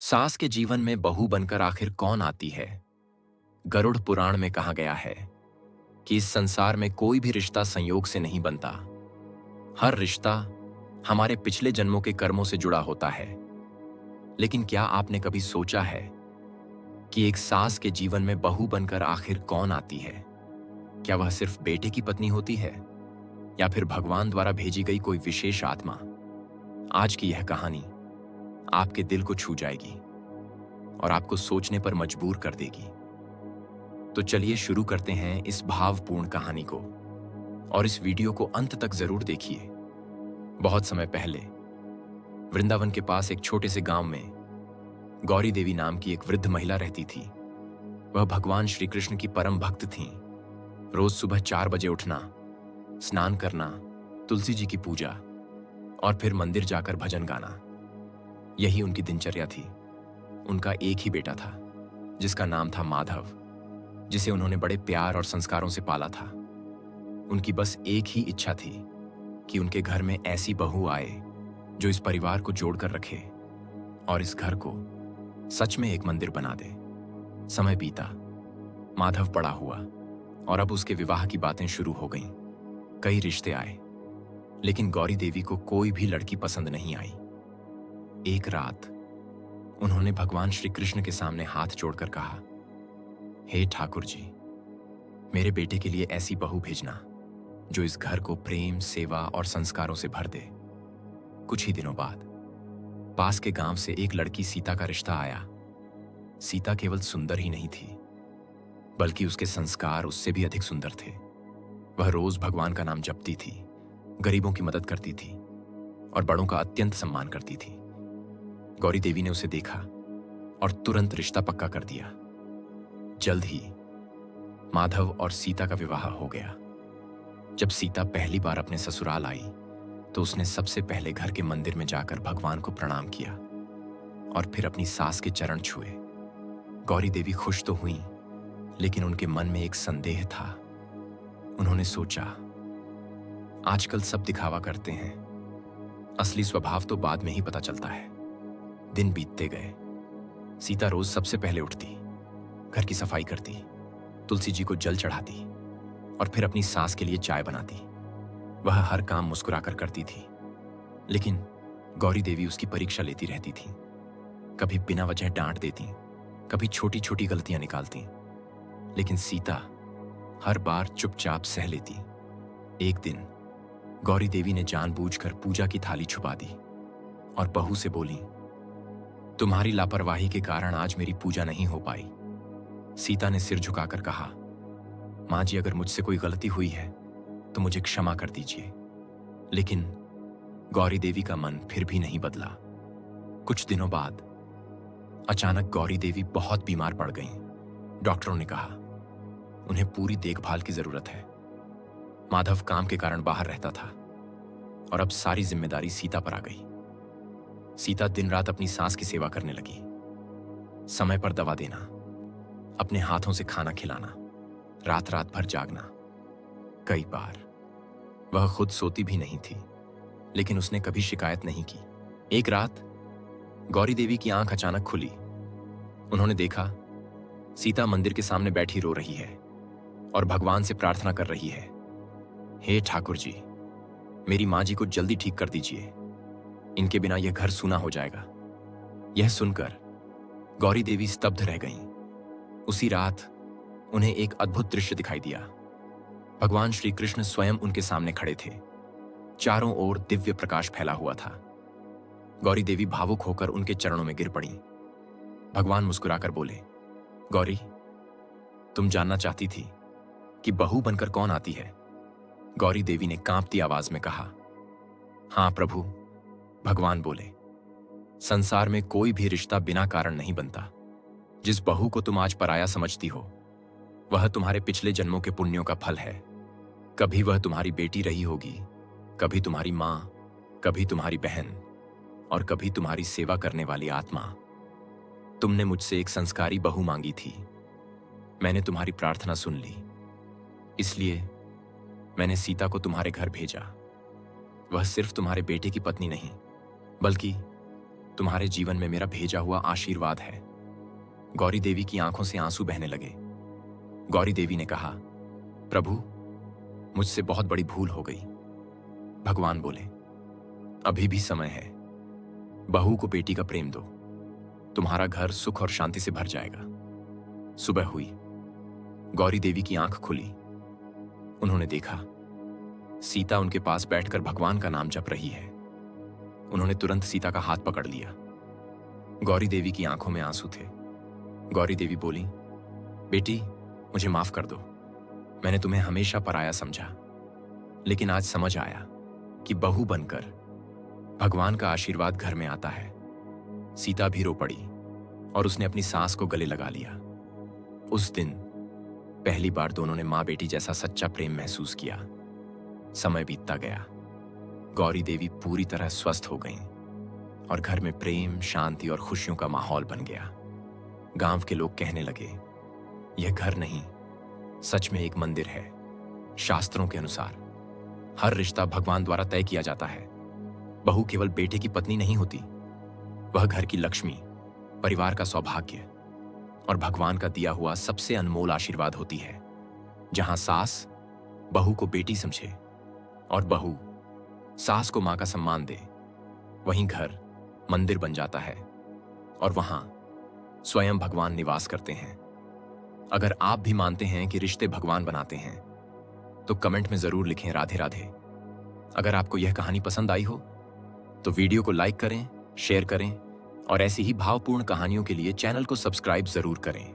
सास के जीवन में बहू बनकर आखिर कौन आती है? गरुड़ पुराण में कहा गया है कि इस संसार में कोई भी रिश्ता संयोग से नहीं बनता। हर रिश्ता हमारे पिछले जन्मों के कर्मों से जुड़ा होता है। लेकिन क्या आपने कभी सोचा है कि एक सास के जीवन में बहू बनकर आखिर कौन आती है? क्या वह सिर्फ बेटे की पत्नी होती है या फिर भगवान द्वारा भेजी गई कोई विशेष आत्मा? आज की यह कहानी आपके दिल को छू जाएगी और आपको सोचने पर मजबूर कर देगी। तो चलिए शुरू करते हैं इस भावपूर्ण कहानी को और इस वीडियो को अंत तक जरूर देखिए। बहुत समय पहले वृंदावन के पास एक छोटे से गांव में गौरी देवी नाम की एक वृद्ध महिला रहती थी। वह भगवान श्री कृष्ण की परम भक्त थीं। रोज सुबह 4 बजे उठना, स्नान करना, तुलसी जी की पूजा और फिर मंदिर जाकर भजन गाना, यही उनकी दिनचर्या थी। उनका एक ही बेटा था जिसका नाम था माधव, जिसे उन्होंने बड़े प्यार और संस्कारों से पाला था। उनकी बस एक ही इच्छा थी कि उनके घर में ऐसी बहू आए जो इस परिवार को जोड़कर रखे और इस घर को सच में एक मंदिर बना दे। समय बीता, माधव बड़ा हुआ और अब उसके विवाह की बातें शुरू हो गईं। कई रिश्ते आए, लेकिन गौरी देवी को कोई भी लड़की पसंद नहीं आई। एक रात उन्होंने भगवान श्री कृष्ण के सामने हाथ जोड़कर कहा, हे ठाकुर जी, मेरे बेटे के लिए ऐसी बहू भेजना जो इस घर को प्रेम, सेवा और संस्कारों से भर दे। कुछ ही दिनों बाद पास के गांव से एक लड़की सीता का रिश्ता आया। सीता केवल सुंदर ही नहीं थी, बल्कि उसके संस्कार उससे भी अधिक सुंदर थे। वह रोज भगवान का नाम जपती थी, गरीबों की मदद करती थी और बड़ों का अत्यंत सम्मान करती थी। गौरी देवी ने उसे देखा और तुरंत रिश्ता पक्का कर दिया। जल्द ही माधव और सीता का विवाह हो गया। जब सीता पहली बार अपने ससुराल आई तो उसने सबसे पहले घर के मंदिर में जाकर भगवान को प्रणाम किया और फिर अपनी सास के चरण छुए। गौरी देवी खुश तो हुई, लेकिन उनके मन में एक संदेह था। उन्होंने सोचा, आजकल सब दिखावा करते हैं, असली स्वभाव तो बाद में ही पता चलता है। दिन बीतते गए। सीता रोज सबसे पहले उठती, घर की सफाई करती, तुलसी जी को जल चढ़ाती और फिर अपनी सास के लिए चाय बनाती। वह हर काम मुस्कुराकर करती थी, लेकिन गौरी देवी उसकी परीक्षा लेती रहती थी। कभी बिना वजह डांट देती, कभी छोटी छोटी गलतियां निकालती, लेकिन सीता हर बार चुपचाप सह लेती। एक दिन गौरी देवी ने जानबूझकर पूजा की थाली छुपा दी और बहू से बोली, तुम्हारी लापरवाही के कारण आज मेरी पूजा नहीं हो पाई। सीता ने सिर झुकाकर कहा, मां जी, अगर मुझसे कोई गलती हुई है तो मुझे क्षमा कर दीजिए। लेकिन गौरी देवी का मन फिर भी नहीं बदला। कुछ दिनों बाद अचानक गौरी देवी बहुत बीमार पड़ गईं। डॉक्टरों ने कहा उन्हें पूरी देखभाल की जरूरत है। माधव काम के कारण बाहर रहता था और अब सारी जिम्मेदारी सीता पर आ गई। सीता दिन रात अपनी सास की सेवा करने लगी। समय पर दवा देना, अपने हाथों से खाना खिलाना, रात रात भर जागना। कई बार वह खुद सोती भी नहीं थी, लेकिन उसने कभी शिकायत नहीं की। एक रात गौरी देवी की आंख अचानक खुली। उन्होंने देखा सीता मंदिर के सामने बैठी रो रही है और भगवान से प्रार्थना कर रही है, हे ठाकुर जी, मेरी मां जी को जल्दी ठीक कर दीजिए, इनके बिना यह घर सूना हो जाएगा। यह सुनकर गौरी देवी स्तब्ध रह गईं। उसी रात उन्हें एक अद्भुत दृश्य दिखाई दिया। भगवान श्री कृष्ण स्वयं उनके सामने खड़े थे। चारों ओर दिव्य प्रकाश फैला हुआ था। गौरी देवी भावुक होकर उनके चरणों में गिर पड़ी। भगवान मुस्कुराकर बोले, गौरी, तुम जानना चाहती थी कि बहू बनकर कौन आती है? गौरी देवी ने कांपती आवाज में कहा, हां प्रभु। भगवान बोले, संसार में कोई भी रिश्ता बिना कारण नहीं बनता। जिस बहू को तुम आज पराया समझती हो, वह तुम्हारे पिछले जन्मों के पुण्यों का फल है। कभी वह तुम्हारी बेटी रही होगी, कभी तुम्हारी मां, कभी तुम्हारी बहन और कभी तुम्हारी सेवा करने वाली आत्मा। तुमने मुझसे एक संस्कारी बहू मांगी थी। मैंने तुम्हारी प्रार्थना सुन ली, इसलिए मैंने सीता को तुम्हारे घर भेजा। वह सिर्फ तुम्हारे बेटे की पत्नी नहीं, बल्कि तुम्हारे जीवन में मेरा भेजा हुआ आशीर्वाद है। गौरी देवी की आंखों से आंसू बहने लगे। गौरी देवी ने कहा, प्रभु, मुझसे बहुत बड़ी भूल हो गई। भगवान बोले, अभी भी समय है। बहू को बेटी का प्रेम दो, तुम्हारा घर सुख और शांति से भर जाएगा। सुबह हुई, गौरी देवी की आंख खुली। उन्होंने देखा सीता उनके पास बैठकर भगवान का नाम जप रही है। उन्होंने तुरंत सीता का हाथ पकड़ लिया। गौरी देवी की आंखों में आंसू थे। गौरी देवी बोली, बेटी, मुझे माफ कर दो। मैंने तुम्हें हमेशा पराया समझा, लेकिन आज समझ आया कि बहू बनकर भगवान का आशीर्वाद घर में आता है। सीता भी रो पड़ी और उसने अपनी सास को गले लगा लिया। उस दिन पहली बार दोनों ने मां बेटी जैसा सच्चा प्रेम महसूस किया। समय बीतता गया। गौरी देवी पूरी तरह स्वस्थ हो गईं और घर में प्रेम, शांति और खुशियों का माहौल बन गया। गांव के लोग कहने लगे, यह घर नहीं, सच में एक मंदिर है। शास्त्रों के अनुसार हर रिश्ता भगवान द्वारा तय किया जाता है। बहू केवल बेटे की पत्नी नहीं होती, वह घर की लक्ष्मी, परिवार का सौभाग्य और भगवान का दिया हुआ सबसे अनमोल आशीर्वाद होती है। जहां सास बहू को बेटी समझे और बहू सास को मां का सम्मान दे, वहीं घर मंदिर बन जाता है और वहां स्वयं भगवान निवास करते हैं। अगर आप भी मानते हैं कि रिश्ते भगवान बनाते हैं, तो कमेंट में जरूर लिखें राधे राधे। अगर आपको यह कहानी पसंद आई हो तो वीडियो को लाइक करें, शेयर करें और ऐसी ही भावपूर्ण कहानियों के लिए चैनल को सब्सक्राइब जरूर करें।